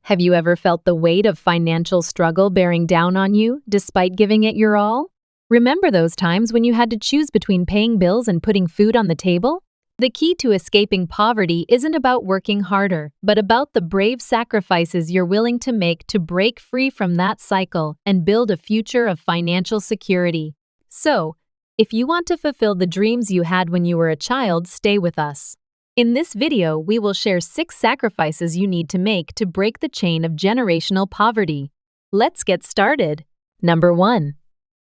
Have you ever felt the weight of financial struggle bearing down on you despite giving it your all? Remember those times when you had to choose between paying bills and putting food on the table? The key to escaping poverty isn't about working harder, but about the brave sacrifices you're willing to make to break free from that cycle and build a future of financial security. So, if you want to fulfill the dreams you had when you were a child, stay with us. In this video, we will share 6 sacrifices you need to make to break the chain of generational poverty. Let's get started. Number 1.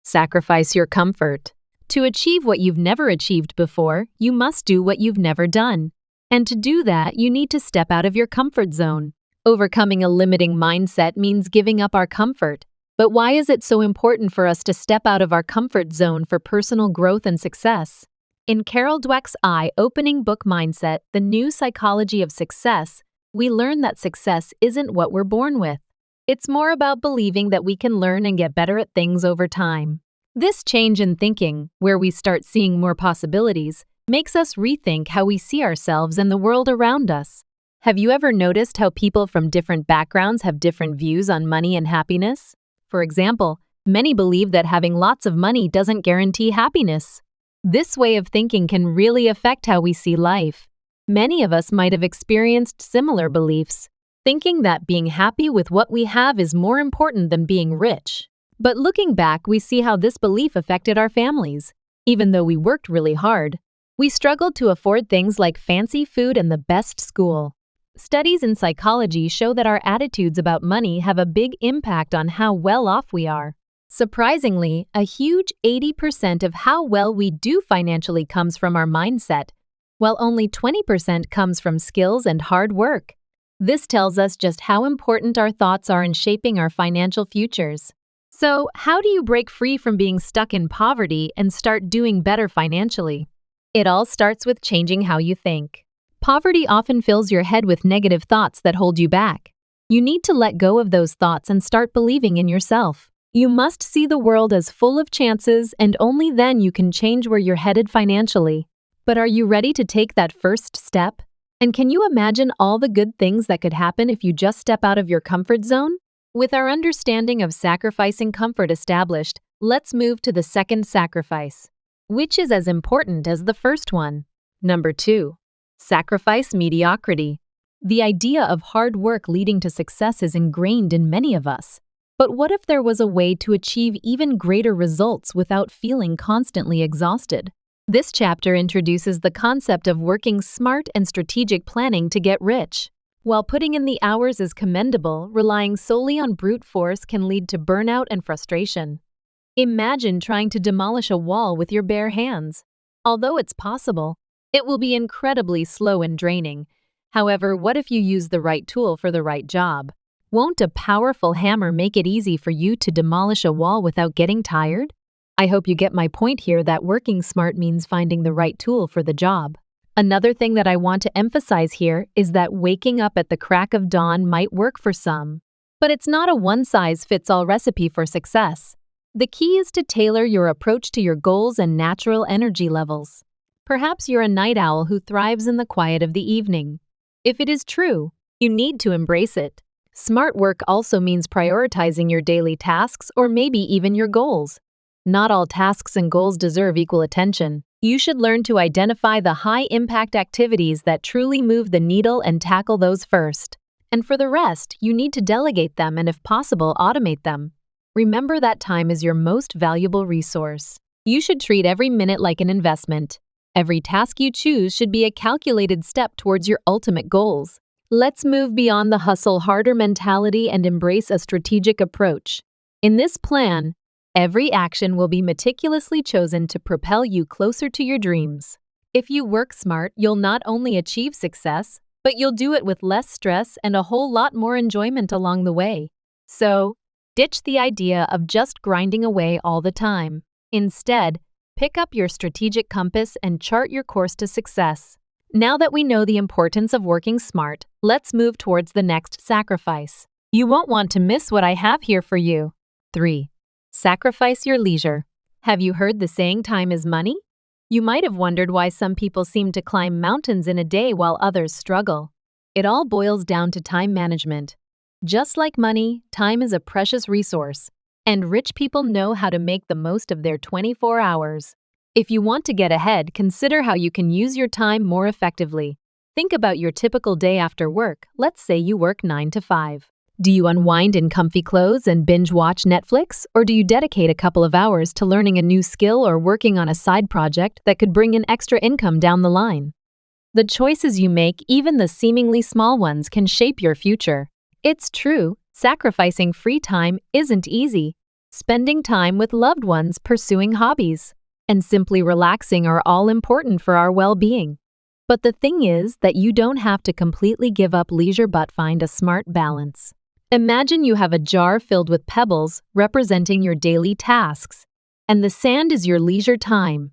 Sacrifice your comfort. To achieve what you've never achieved before, you must do what you've never done. And to do that, you need to step out of your comfort zone. Overcoming a limiting mindset means giving up our comfort. But why is it so important for us to step out of our comfort zone for personal growth and success? In Carol Dweck's eye-opening book Mindset, The New Psychology of Success, we learn that success isn't what we're born with. It's more about believing that we can learn and get better at things over time. This change in thinking, where we start seeing more possibilities, makes us rethink how we see ourselves and the world around us. Have you ever noticed how people from different backgrounds have different views on money and happiness? For example, many believe that having lots of money doesn't guarantee happiness. This way of thinking can really affect how we see life. Many of us might have experienced similar beliefs, thinking that being happy with what we have is more important than being rich. But looking back, we see how this belief affected our families. Even though we worked really hard, we struggled to afford things like fancy food and the best school. Studies in psychology show that our attitudes about money have a big impact on how well off we are. Surprisingly, a huge 80% of how well we do financially comes from our mindset, while only 20% comes from skills and hard work. This tells us just how important our thoughts are in shaping our financial futures. So, how do you break free from being stuck in poverty and start doing better financially? It all starts with changing how you think. Poverty often fills your head with negative thoughts that hold you back. You need to let go of those thoughts and start believing in yourself. You must see the world as full of chances, and only then you can change where you're headed financially. But are you ready to take that first step? And can you imagine all the good things that could happen if you just step out of your comfort zone? With our understanding of sacrificing comfort established, let's move to the second sacrifice, which is as important as the first one. Number 2. Sacrifice mediocrity. The idea of hard work leading to success is ingrained in many of us. But what if there was a way to achieve even greater results without feeling constantly exhausted? This chapter introduces the concept of working smart and strategic planning to get rich. While putting in the hours is commendable, relying solely on brute force can lead to burnout and frustration. Imagine trying to demolish a wall with your bare hands. Although it's possible, it will be incredibly slow and draining. However, what if you use the right tool for the right job? Won't a powerful hammer make it easy for you to demolish a wall without getting tired? I hope you get my point here that working smart means finding the right tool for the job. Another thing that I want to emphasize here is that waking up at the crack of dawn might work for some. But it's not a one-size-fits-all recipe for success. The key is to tailor your approach to your goals and natural energy levels. Perhaps you're a night owl who thrives in the quiet of the evening. If it is true, you need to embrace it. Smart work also means prioritizing your daily tasks or maybe even your goals. Not all tasks and goals deserve equal attention. You should learn to identify the high-impact activities that truly move the needle and tackle those first. And for the rest, you need to delegate them and, if possible, automate them. Remember that time is your most valuable resource. You should treat every minute like an investment. Every task you choose should be a calculated step towards your ultimate goals. Let's move beyond the hustle harder mentality and embrace a strategic approach. In this plan, every action will be meticulously chosen to propel you closer to your dreams. If you work smart, you'll not only achieve success, but you'll do it with less stress and a whole lot more enjoyment along the way. So, ditch the idea of just grinding away all the time. Instead, pick up your strategic compass and chart your course to success. Now that we know the importance of working smart, let's move towards the next sacrifice. You won't want to miss what I have here for you. 3. Sacrifice your leisure. Have you heard the saying time is money? You might have wondered why some people seem to climb mountains in a day while others struggle. It all boils down to time management. Just like money, time is a precious resource, and rich people know how to make the most of their 24 hours. If you want to get ahead, consider how you can use your time more effectively. Think about your typical day after work. Let's say you work 9 to 5. Do you unwind in comfy clothes and binge watch Netflix, or do you dedicate a couple of hours to learning a new skill or working on a side project that could bring in extra income down the line? The choices you make, even the seemingly small ones, can shape your future. It's true, sacrificing free time isn't easy. Spending time with loved ones, pursuing hobbies, and simply relaxing are all important for our well-being. But the thing is that you don't have to completely give up leisure but find a smart balance. Imagine you have a jar filled with pebbles representing your daily tasks, and the sand is your leisure time.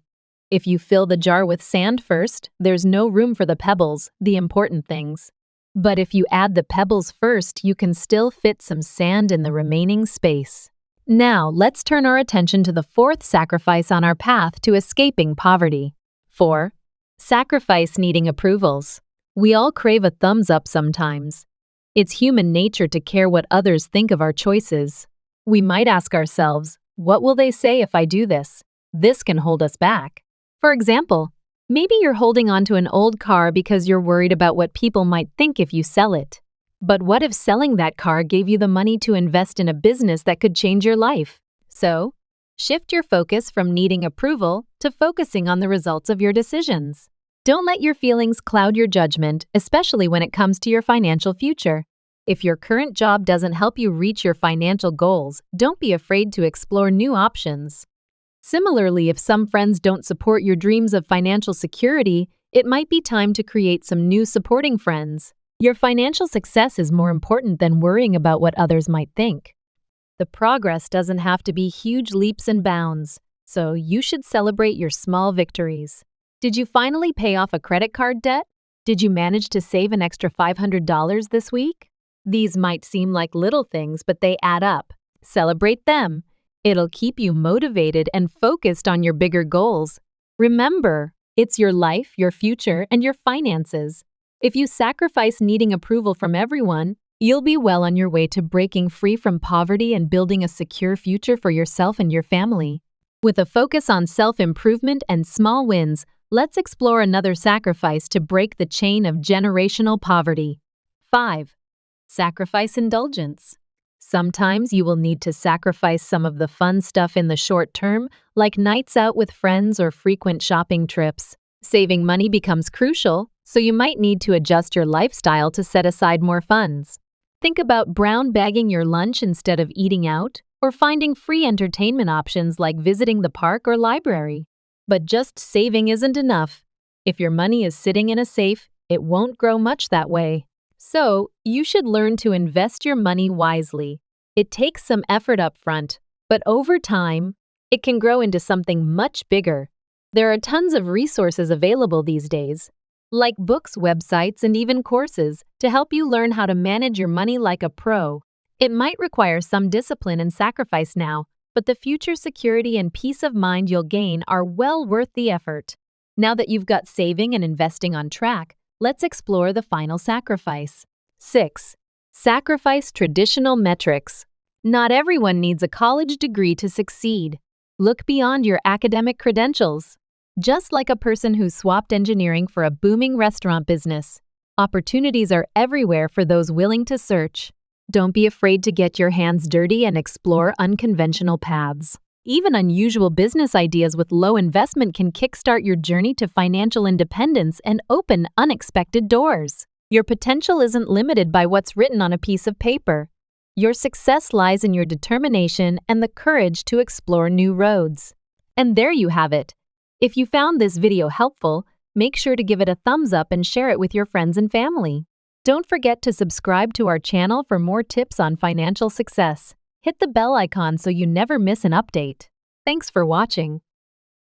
If you fill the jar with sand first, there's no room for the pebbles, the important things. But if you add the pebbles first, you can still fit some sand in the remaining space. Now, let's turn our attention to the fourth sacrifice on our path to escaping poverty. 4. Sacrifice needing approvals. We all crave a thumbs up sometimes. It's human nature to care what others think of our choices. We might ask ourselves, what will they say if I do this? This can hold us back. For example, maybe you're holding on to an old car because you're worried about what people might think if you sell it. But what if selling that car gave you the money to invest in a business that could change your life? So, shift your focus from needing approval to focusing on the results of your decisions. Don't let your feelings cloud your judgment, especially when it comes to your financial future. If your current job doesn't help you reach your financial goals, don't be afraid to explore new options. Similarly, if some friends don't support your dreams of financial security, it might be time to create some new supporting friends. Your financial success is more important than worrying about what others might think. The progress doesn't have to be huge leaps and bounds, so you should celebrate your small victories. Did you finally pay off a credit card debt? Did you manage to save an extra $500 this week? These might seem like little things, but they add up. Celebrate them. It'll keep you motivated and focused on your bigger goals. Remember, it's your life, your future, and your finances. If you sacrifice needing approval from everyone, you'll be well on your way to breaking free from poverty and building a secure future for yourself and your family. With a focus on self-improvement and small wins, let's explore another sacrifice to break the chain of generational poverty. 5. Sacrifice indulgence. Sometimes you will need to sacrifice some of the fun stuff in the short term, like nights out with friends or frequent shopping trips. Saving money becomes crucial, so you might need to adjust your lifestyle to set aside more funds. Think about brown bagging your lunch instead of eating out, or finding free entertainment options like visiting the park or library. But just saving isn't enough. If your money is sitting in a safe, it won't grow much that way. So, you should learn to invest your money wisely. It takes some effort up front, but over time, it can grow into something much bigger. There are tons of resources available these days, like books, websites, and even courses to help you learn how to manage your money like a pro. It might require some discipline and sacrifice now, but the future security and peace of mind you'll gain are well worth the effort. Now that you've got saving and investing on track, let's explore the final sacrifice. 6. Sacrifice traditional metrics. Not everyone needs a college degree to succeed. Look beyond your academic credentials. Just like a person who swapped engineering for a booming restaurant business, opportunities are everywhere for those willing to search. Don't be afraid to get your hands dirty and explore unconventional paths. Even unusual business ideas with low investment can kickstart your journey to financial independence and open unexpected doors. Your potential isn't limited by what's written on a piece of paper. Your success lies in your determination and the courage to explore new roads. And there you have it. If you found this video helpful, make sure to give it a thumbs up and share it with your friends and family. Don't forget to subscribe to our channel for more tips on financial success. Hit the bell icon so you never miss an update. Thanks for watching.